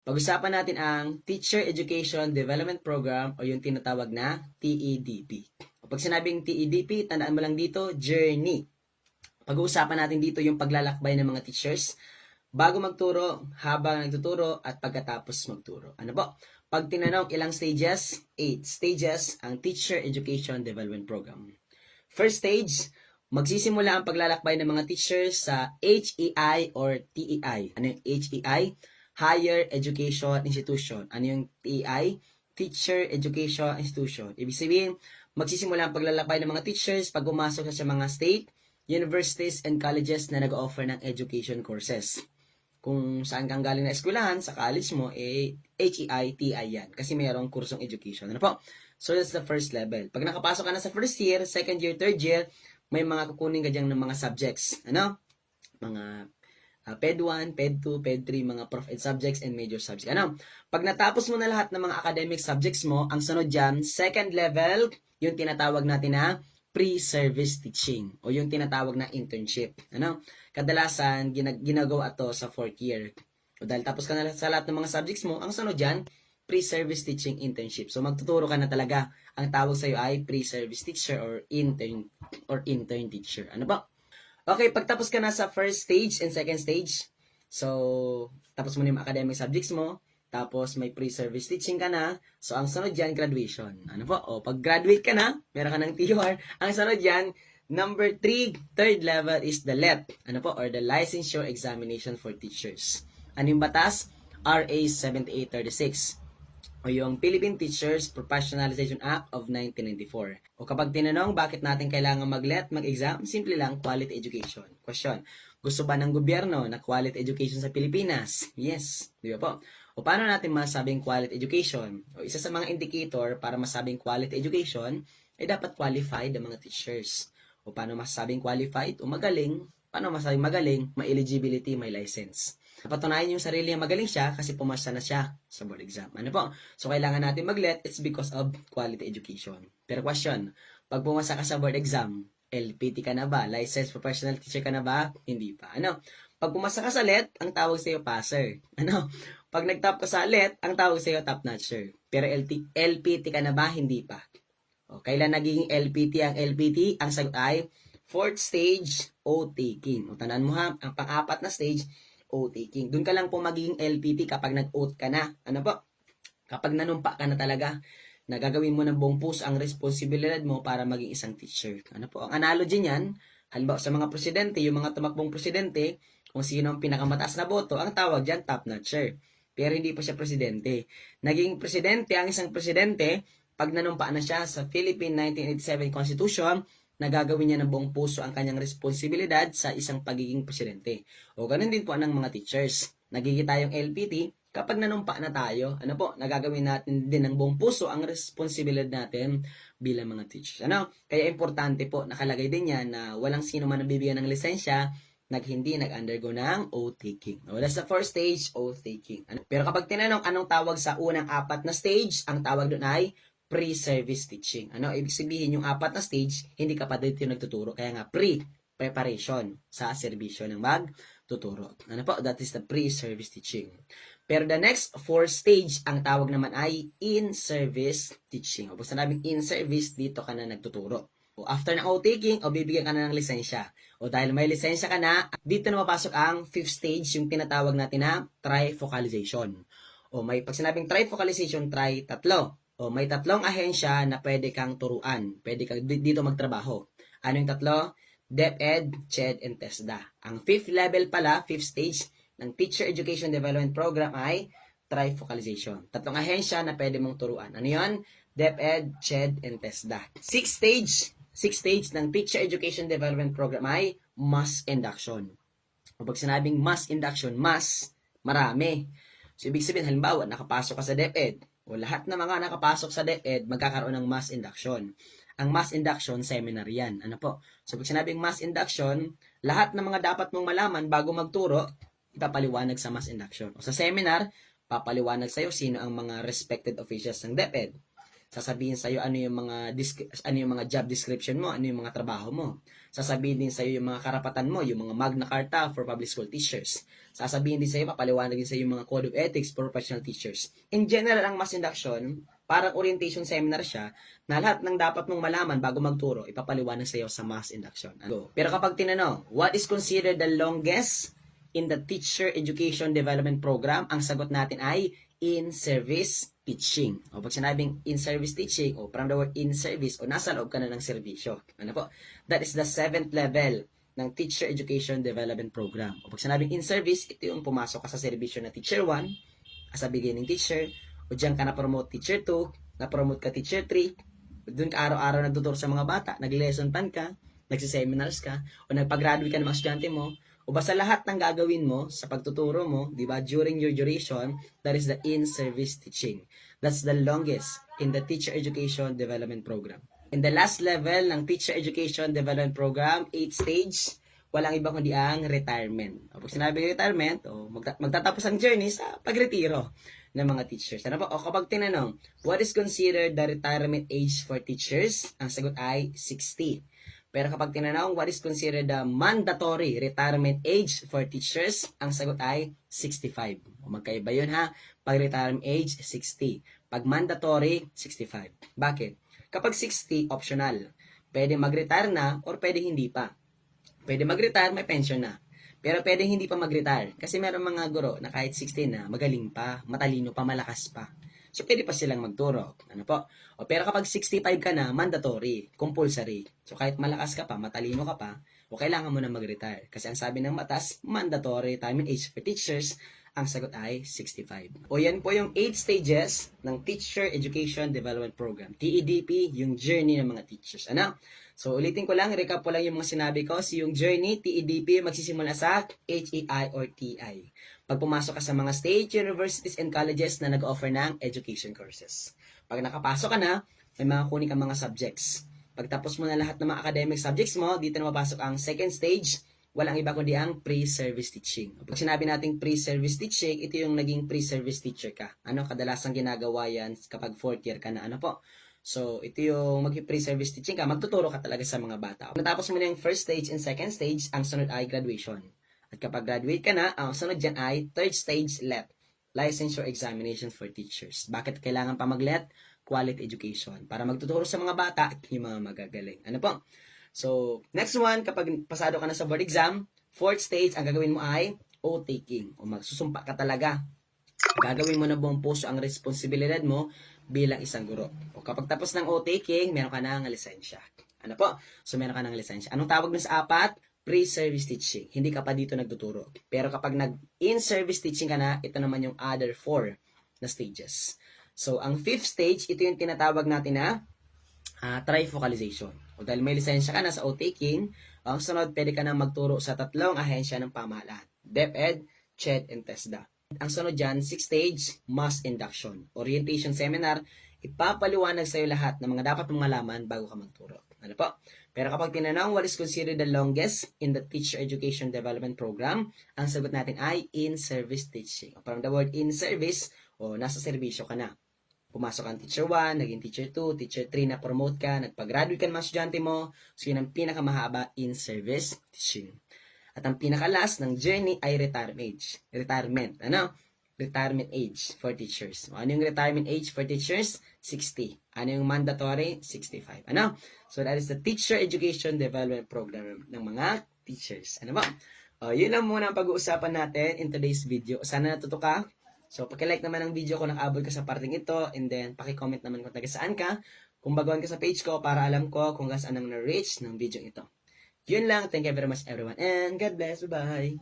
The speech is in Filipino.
Pag-usapan natin ang Teacher Education Development Program o yung tinatawag na TEDP. Pag sinabing TEDP, tandaan mo lang dito, journey. Pag-uusapan natin dito yung paglalakbay ng mga teachers bago magturo, habang nagtuturo, at pagkatapos magturo. Ano po? Pag tinanong ilang stages, 8 stages ang Teacher Education Development Program. First stage, magsisimula ang paglalakbay ng mga teachers sa HEI or TEI. Ano yung HEI? Higher Education Institution. Ano yung TEI? Teacher Education Institution. Ibig sabihin, magsisimula ang paglalakbay ng mga teachers pag pumasok sa mga state, universities, and colleges na nag-offer ng education courses. Kung saan kang galing na eskwelahan, sa college mo, HEI, TI yan. Kasi mayroong kursong education. Ano po? So, that's the first level. Pag nakapasok ka na sa first year, second year, third year, may mga kukunin ka dyan ng mga subjects. Ano? Mga PED 1, PED 2, PED 3, mga prof ed subjects and major subjects. Ano? Pag natapos mo na lahat ng mga academic subjects mo, ang sunod dyan, second level, yung tinatawag natin na pre-service teaching o yung tinatawag na internship. Ano? Kadalasan, ginagawa ito sa fourth year. O dahil tapos ka na sa lahat ng mga subjects mo, ang sunod dyan, pre-service teaching internship. So, magtuturo ka na talaga. Ang tawag sa'yo ay pre-service teacher or intern teacher. Ano ba? Okay, pagtapos ka na sa first stage and second stage, so, tapos mo na yung academic subjects mo, tapos may pre-service teaching ka na, so ang sunod dyan, graduation. Ano po? O, pag graduate ka na, meron ka ng TUR, ang sunod dyan, number 3, third level is the LET. Ano po? Or the Licensure Examination for Teachers. Ano yung batas? RA 7836 o yung Philippine Teachers Professionalization Act of 1994. O kapag tinanong bakit natin kailangan mag-LET, mag-exam, simple lang, quality education. Question, gusto ba ng gobyerno na quality education sa Pilipinas? Yes, di ba po? O paano natin masabing quality education? O isa sa mga indicator para masabing quality education ay dapat qualified ang mga teachers. O paano masabing qualified o magaling? Paano masabing magaling? May eligibility, may license. Napatunayan yung sarili niya magaling siya kasi pumasa na siya sa board exam. Ano po? So, kailangan natin mag-LET, it's because of quality education. Pero question, pag pumasa ka sa board exam, LPT ka na ba? Licensed Professional Teacher ka na ba? Hindi pa. Ano? Pag pumasa ka sa LET, ang tawag sa'yo passer. Ano? Pag nag-top ka sa LET, ang tawag sa'yo top-notcher. Pero LPT ka na ba? Hindi pa. O, kailan naging LPT ang LPT? Ang sagot ay fourth stage, oath-taking. O, tandaan mo ha, ang pang-apat na stage, oath-taking. Doon ka lang po magiging LPT kapag nag-oath ka na. Ano po? Kapag nanumpa ka na talaga, nagagawin mo ng buong puso ang responsibilidad mo para maging isang teacher. Ano po? Ang analogy niyan, halimbawa sa mga presidente, yung mga tumakbong presidente, kung sino ang pinakamataas na boto, ang tawag dyan, top-notcher. Pero hindi pa siya presidente. Naging presidente ang isang presidente pag nanumpa na siya sa Philippine 1987 Constitution, nagagawin niya ng buong puso ang kanyang responsibilidad sa isang pagiging presidente. O ganun din po ng mga teachers. Nagiging tayong LPT kapag nanumpa na tayo. Ano po? Nagagawin natin din ng buong puso ang responsibilidad natin bilang mga teachers. Ano? Kaya importante po, nakalagay din yan na walang sino man nabibigyan ng lisensya hindi nag-undergo ng oath-taking. No, that's the first stage, oath-taking. Ano? Pero kapag tinanong anong tawag sa unang apat na stage, ang tawag doon ay pre-service teaching. Ano? Ibig sabihin, yung apat na stage, hindi ka pa dito nagtuturo. Kaya nga, pre-preparation sa serbisyo ng magtuturo. Ano po? That is the pre-service teaching. Pero the next 4 stage, ang tawag naman ay in-service teaching. O basta namin in-service, dito ka na nagtuturo. O after ng oath-taking, o bibigyan ka na ng lisensya. O dahil may lisensya ka na, dito na mapasok ang 5th stage, yung tinatawag natin na trifocalization. O may pag sinabing trifocalization, tatlo. O may tatlong ahensya na pwede kang turuan. Pwede kang dito magtrabaho. Ano yung tatlo? DepEd, CHED, and TESDA. Ang 5th level pala, 5th stage ng Teacher Education Development Program ay trifocalization. Tatlong ahensya na pwede mong turuan. Ano yun? DepEd, CHED, and TESDA. 6th stage ng Teacher Education Development Program ay mass induction. O pag sinabing mass induction, mass, marami. So, ibig sabihin, halimbawa, nakapasok ka sa DepEd, o lahat ng mga nakapasok sa DepEd, magkakaroon ng mass induction. Ang mass induction, seminar yan. Ano po? So, pag sinabing mass induction, lahat ng mga dapat mong malaman bago magturo, ipapaliwanag sa mass induction. O sa seminar, papaliwanag sa'yo sino ang mga respected officials ng DepEd. Sasabihin sa'yo ano yung mga job description mo, ano yung mga trabaho mo. Sasabihin din sa'yo yung mga karapatan mo, yung mga Magna Carta for public school teachers. Sasabihin din sa'yo, papaliwanag din sa'yo yung mga code of ethics for professional teachers. In general, ang mass induction, parang orientation seminar siya na lahat ng dapat mong malaman bago magturo, ipapaliwanag sa'yo sa mass induction. Pero kapag tinanong, what is considered the longest in the teacher education development program, ang sagot natin ay in-service teaching. O pag sinabing in-service teaching, o parang the word in-service, o nasa loob ka na ng serbisyo. Ano po? That is the 7th level ng teacher education development program. O pag sinabing in-service, ito yung pumasok ka sa serbisyo na teacher 1, as a beginning teacher, o diyan ka na-promote teacher 2, na-promote ka teacher 3, doon ka araw-araw nagtuturo sa mga bata, nag-lesson plan ka, nagsiseminars ka, o nagpag-graduate ka ng mga estudyante mo, o basta lahat ng gagawin mo sa pagtuturo mo, di ba, during your duration, that is the in-service teaching. That's the longest in the teacher education development program. In the last level ng teacher education development program, 8th stage, walang iba kundi ang retirement. O pag sinabi retirement, magtatapos ang journey sa pagretiro ng mga teachers. Ano po? O kapag tinanong, what is considered the retirement age for teachers? Ang sagot ay 60. Pero kapag tinanong, what is considered the mandatory retirement age for teachers? Ang sagot ay 65. O magkaiba yun ha. Pag retirement age, 60. Pag mandatory, 65. Bakit? Kapag 60, optional. Pwede mag-retire na or pwede hindi pa. Pwede mag-retire, may pension na. Pero pwede hindi pa mag-retire. Kasi meron mga guro na kahit 60 na, magaling pa, matalino pa, malakas pa. So, pwede pa silang magturo. Ano po? O, pero kapag 65 ka na, mandatory, compulsory. So, kahit malakas ka pa, matalino ka pa, o kailangan mo na mag-retire. Kasi ang sabi ng batas, mandatory retirement age for teachers, ang sagot ay 65. O, yan po yung 8 stages ng Teacher Education Development Program. TEDP, yung journey ng mga teachers. Ano? So, ulitin ko lang, recap ko lang yung mga sinabi ko. So, yung journey, TEDP, magsisimula sa HEI or TI. Pag pumasok ka sa mga state universities and colleges na nag-offer ng education courses. Pag nakapasok ka na, may mga kunin kang mga subjects. Pagtapos mo na lahat ng mga academic subjects mo, dito na mapasok ang second stage, walang iba kundi ang pre-service teaching. Pag sinabi nating pre-service teaching, ito yung naging pre-service teacher ka. Ano, kadalasang ginagawa yan kapag 4th year ka na. Ano po? So, ito yung mag-pre-service teaching ka, magtuturo ka talaga sa mga bata. Natapos mo na yung first stage and second stage, ang sunod ay graduation. At kapag graduate ka na, ang sunod dyan ay third stage LET, Licensure Examination for Teachers. Bakit kailangan pa mag-LET? Quality Education. Para magtuturo sa mga bata, yung mga magagaling. Ano po? So, next one, kapag pasado ka na sa board exam, fourth stage, ang gagawin mo ay oath-taking. O magsusumpa ka talaga. Gagawin mo na buong puso ang responsibilidad mo bilang isang guro. O kapag tapos ng oath-taking, meron ka ng lisensya. Ano po? So, meron ka ng lisensya. Anong tawag dun sa 4? Pre-service teaching. Hindi ka pa dito nagtuturo. Pero kapag nag-in-service teaching ka na, ito naman yung other 4 na stages. So, ang 5th stage, ito yung tinatawag natin na trifocalization. O dahil may lisensya ka na sa oath-taking, ang sunod, pwede ka na magturo sa 3 ahensya ng pamahalaan. DepEd, CHED, and TESDA. Ang sunod dyan, 6th stage, mass induction. Orientation seminar, ipapaliwanag sa'yo lahat ng mga dapat mong malaman bago ka magturo. Ano po? Pero kapag tinanong, what is considered the longest in the Teacher Education Development Program, ang sagot natin ay in-service teaching. O parang the word in-service, o nasa serbisyo ka na. Pumasok ang teacher 1, naging teacher 2, teacher 3 na promote ka, nagpag-graduate ka ng mga estudyante mo, so yun ang pinakamahaba in-service teaching. At ang pinaka-last ng journey ay retirement. Ano? Retirement age for teachers. Ano yung retirement age for teachers? 60. Ano yung mandatory? 65. Ano? So that is the Teacher Education Development Program ng mga teachers. Ano ba? Yun lang muna ang pag-uusapan natin in today's video. Sana natuto ka. So, paki-like naman ang video ko, nag-abot ka sa parting ito, and then paki-comment naman kung taga saan ka. Kung baguhan ka sa page ko para alam ko kung saan ang na-reach ng video ito. Yun lang. Thank you very much everyone, and God bless. Bye-bye.